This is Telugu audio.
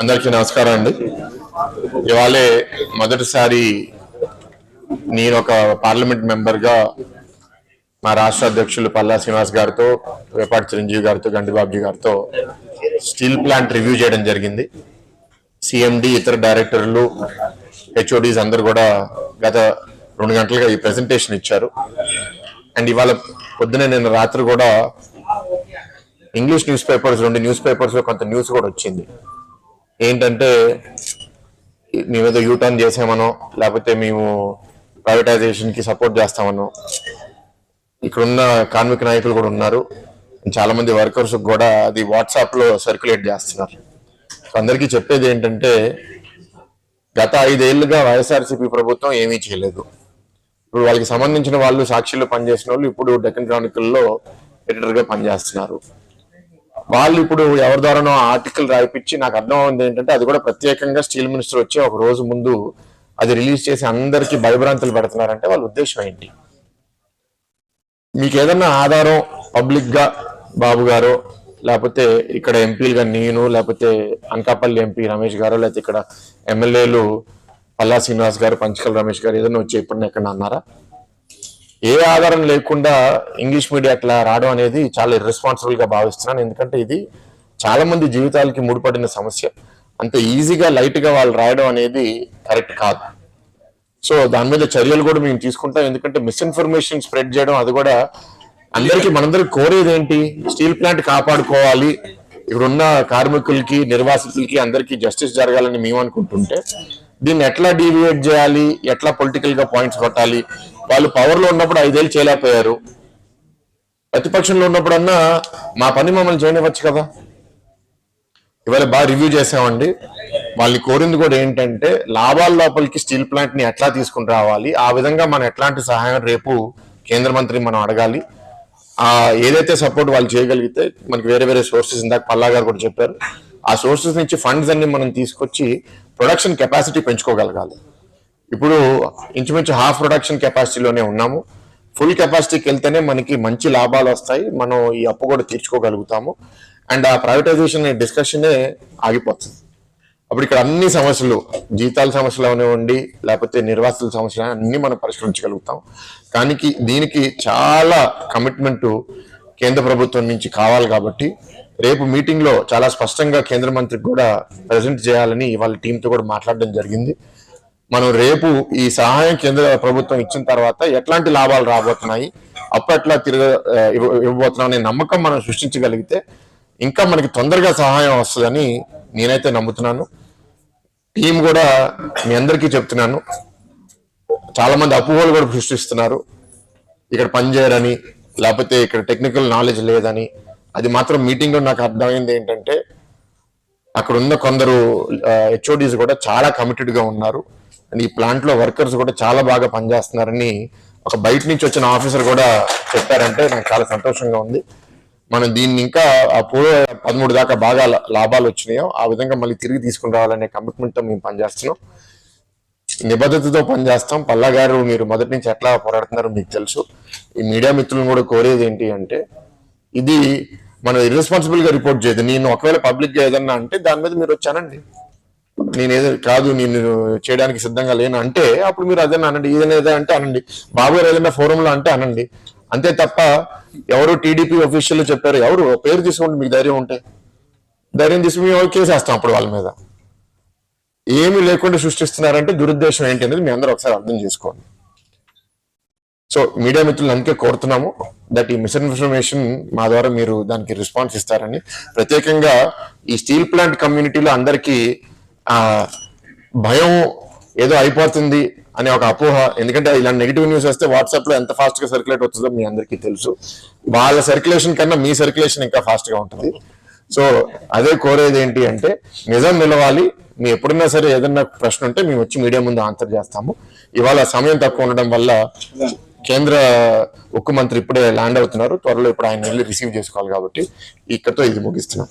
అందరికీ నమస్కారం అండి. ఇవాళే మొదటిసారి నేను ఒక పార్లమెంట్ మెంబర్గా మా రాష్ట్ర అధ్యక్షులు పల్లా శ్రీనివాస్ గారితో, వేపాటి చిరంజీవి గారితో, గండిబాబుజీ గారితో స్టీల్ ప్లాంట్ రివ్యూ చేయడం జరిగింది. సిఎండి, ఇతర డైరెక్టర్లు, హెచ్ఓడీస్ అందరు కూడా గత 2 గంటలుగా ఈ ప్రెజెంటేషన్ ఇచ్చారు. అండ్ ఇవాళ పొద్దున నేను రాత్రి కూడా ఇంగ్లీష్ న్యూస్ పేపర్స్, 2 న్యూస్ పేపర్స్లో కొంత న్యూస్ కూడా వచ్చింది. ఏంటంటే మేమేదో యూటర్న్ చేసామనో, లేకపోతే మేము ప్రైవేటైజేషన్కి సపోర్ట్ చేస్తామనో. ఇక్కడున్న కార్మిక నాయకులు కూడా ఉన్నారు, చాలా మంది వర్కర్స్ కూడా అది వాట్సాప్లో సర్క్యులేట్ చేస్తున్నారు. అందరికీ చెప్పేది ఏంటంటే, గత 5 ఏళ్లుగా వైఎస్ఆర్సీపీ ప్రభుత్వం ఏమీ చేయలేదు. ఇప్పుడు వాళ్ళకి సంబంధించిన వాళ్ళు సాక్షిలో పనిచేసిన వాళ్ళు ఇప్పుడు డెక్కన్ క్రానికల్లో ఎడిటర్గా పనిచేస్తున్నారు. వాళ్ళు ఇప్పుడు ఎవరి ద్వారానో ఆర్టికల్ రాయిపించి, నాకు అర్థం అవుతుంది ఏంటంటే అది కూడా ప్రత్యేకంగా స్టీల్ మినిస్టర్ వచ్చి ఒక రోజు ముందు అది రిలీజ్ చేసి అందరికీ భయభ్రాంతులు పెడుతున్నారంటే వాళ్ళ ఉద్దేశం ఏంటి? మీకు ఏదన్నా ఆధారం పబ్లిక్ గా బాబు గారో, లేకపోతే ఇక్కడ ఎంపీలుగా నేను, లేకపోతే అనకాపల్లి ఎంపీ రమేష్ గారో, లేకపోతే ఇక్కడ ఎమ్మెల్యేలు పల్లా శ్రీనివాస్ గారు, పంచకల్ రమేష్ గారు ఏదైనా వచ్చి ఎప్పుడన్నా ఎక్కడ అన్నారా? ఏ ఆధారం లేకుండా ఇంగ్లీష్ మీడియా అట్లా రావడం అనేది చాలా ఇర్రెస్పాన్సిబుల్ గా భావిస్తున్నాను. ఎందుకంటే ఇది చాలా మంది జీవితాలకి ముడిపడిన సమస్య. అంత ఈజీగా లైట్ గా వాళ్ళు రాయడం అనేది కరెక్ట్ కాదు. సో దాని మీద చర్యలు కూడా మేము తీసుకుంటాం. ఎందుకంటే మిస్ఇన్ఫర్మేషన్ స్ప్రెడ్ చేయడం అది కూడా అందరికీ, మనందరికి కోరేది ఏంటి? స్టీల్ ప్లాంట్ కాపాడుకోవాలి, ఇక్కడున్న కార్మికులకి, నిర్వాసితులకి అందరికీ జస్టిస్ జరగాలని మేము అనుకుంటుంటే, దీన్ని ఎట్లా డీవియేట్ చేయాలి, ఎట్లా పొలిటికల్ గా పాయింట్స్ కొట్టాలి. వాళ్ళు పవర్ లో ఉన్నప్పుడు 5 ఏళ్ళు చేయలేకపోయారు, ప్రతిపక్షంలో ఉన్నప్పుడన్నా మా పని మమ్మల్ని చేయనివ్వచ్చు కదా. ఇవాళ బాగా రివ్యూ చేసామండి. వాళ్ళని కోరింది కూడా ఏంటంటే, లాభాల లోపలికి స్టీల్ ప్లాంట్ ని ఎట్లా తీసుకుని రావాలి, ఆ విధంగా మనం ఎట్లాంటి సహాయం రేపు కేంద్ర మంత్రి మనం అడగాలి. ఏదైతే సపోర్ట్ వాళ్ళు చేయగలిగితే మనకి వేరే వేరే సోర్సెస్, ఇందాక పల్లా గారు కూడా చెప్పారు, ఆ సోర్సెస్ నుంచి ఫండ్స్ అన్ని మనం తీసుకొచ్చి ప్రొడక్షన్ కెపాసిటీ పెంచుకోగలగాలి. ఇప్పుడు ఇంచుమించు హాఫ్ ప్రొడక్షన్ కెపాసిటీలోనే ఉన్నాము. ఫుల్ కెపాసిటీకి వెళ్తేనే మనకి మంచి లాభాలు వస్తాయి, మనం ఈ అప్పు కూడా తీర్చుకోగలుగుతాము. అండ్ ఆ ప్రైవేటైజేషన్ డిస్కషనే ఆగిపోతుంది. అప్పుడు ఇక్కడ అన్ని సమస్యలు, జీతాల సమస్యలు అవనివ్వండి, లేకపోతే నిర్వాసితుల సమస్యలు అన్ని మనం పరిష్కరించగలుగుతాం. కానీ దీనికి చాలా కమిట్మెంట్ కేంద్ర ప్రభుత్వం నుంచి కావాలి. కాబట్టి రేపు మీటింగ్ లో చాలా స్పష్టంగా కేంద్ర మంత్రికి కూడా ప్రజెంట్ చేయాలని వాళ్ళ టీంతో కూడా మాట్లాడడం జరిగింది. మనం రేపు ఈ సహాయం కేంద్ర ప్రభుత్వం ఇచ్చిన తర్వాత ఎట్లాంటి లాభాలు రాబోతున్నాయి, అప్పట్లా ఇవ్వబోతున్నాం అనే నమ్మకం మనం సృష్టించగలిగితే ఇంకా మనకి తొందరగా సహాయం వస్తుందని నేనైతే నమ్ముతున్నాను. టీం కూడా మీ అందరికీ చెప్తున్నాను, చాలా మంది అపోహలు కూడా సృష్టిస్తున్నారు, ఇక్కడ పనిచేయరని, లేకపోతే ఇక్కడ టెక్నికల్ నాలెడ్జ్ లేదని. అది మాత్రం మీటింగ్ లో నాకు అర్థమైంది ఏంటంటే, అక్కడ ఉన్న కొందరు హెచ్ఓడీస్ కూడా చాలా కమిటెడ్ గా ఉన్నారు. అండ్ ఈ ప్లాంట్ లో వర్కర్స్ కూడా చాలా బాగా పనిచేస్తున్నారని ఒక బయట నుంచి వచ్చిన ఆఫీసర్ కూడా చెప్పారంటే నాకు చాలా సంతోషంగా ఉంది. మనం దీన్ని ఇంకా 13 దాకా బాగా లాభాలు వచ్చినాయో ఆ విధంగా మళ్ళీ తిరిగి తీసుకుని రావాలనే కమిట్మెంట్ తో మేము పనిచేస్తున్నాం, నిబద్ధతతో పనిచేస్తాం. పల్లా గారు మీరు మొదటి నుంచి ఎట్లా పోరాడుతున్నారో మీకు తెలుసు. ఈ మీడియా మిత్రులను కూడా కోరేది ఏంటి అంటే, ఇది మనం ఇర్రెస్పాన్సిబుల్ గా రిపోర్ట్ చేయదు. నేను ఒకవేళ పబ్లిక్ గా ఏదన్నా అంటే దాని మీద మీరు వచ్చానండి, నేను ఏదో కాదు, నేను చేయడానికి సిద్ధంగా లేను అంటే అప్పుడు మీరు అదేనా అనండి, ఏదైనా అంటే అనండి, బాబు గారు ఏదైనా ఫోరంలో అంటే అనండి. అంతే తప్ప ఎవరు టీడీపీ అఫీషియల్ చెప్పారు, ఎవరు పేరు తీసుకోండి, మీకు ధైర్యం ఉంటే ధైర్యం తీసుకుని మేము కేసేస్తాం అప్పుడు వాళ్ళ మీద. ఏమీ లేకుండా సృష్టిస్తున్నారంటే దురుద్దేశం ఏంటి అనేది మీ అందరూ ఒకసారి అర్థం చేసుకోండి. సో మీడియా మిత్రులు అందుకే కోరుతున్నాము దట్ ఈ మిస్ఇన్ఫర్మేషన్ మా ద్వారా మీరు దానికి రెస్పాన్స్ ఇస్తారని. ప్రత్యేకంగా ఈ స్టీల్ ప్లాంట్ కమ్యూనిటీలో అందరికీ భయం ఏదో అయిపోతుంది అనే ఒక అపోహ. ఎందుకంటే ఇలా నెగిటివ్ న్యూస్ వస్తే వాట్సాప్ లో ఎంత ఫాస్ట్ గా సర్క్యులేట్ అవుతుందో మీ అందరికీ తెలుసు. వాళ్ళ సర్క్యులేషన్ కన్నా మీ సర్క్యులేషన్ ఇంకా ఫాస్ట్ గా ఉంటుంది. సో అదే కోరేది ఏంటి అంటే, నిజం నిలవాలి. మీ ఎప్పుడన్నా సరే ఏదన్నా ప్రశ్న ఉంటే మేము వచ్చి మీడియా ముందు ఆన్సర్ చేస్తాము. ఇవాళ సమయం తక్కువ ఉండడం వల్ల కేంద్ర ఉక్కు మంత్రి ఇప్పుడే ల్యాండ్ అవుతున్నారు, త్వరలో ఇప్పుడు ఆయన వెళ్ళి రిసీవ్ చేసుకోవాలి. కాబట్టి ఇక్కడతో ఇది ముగిస్తున్నాం.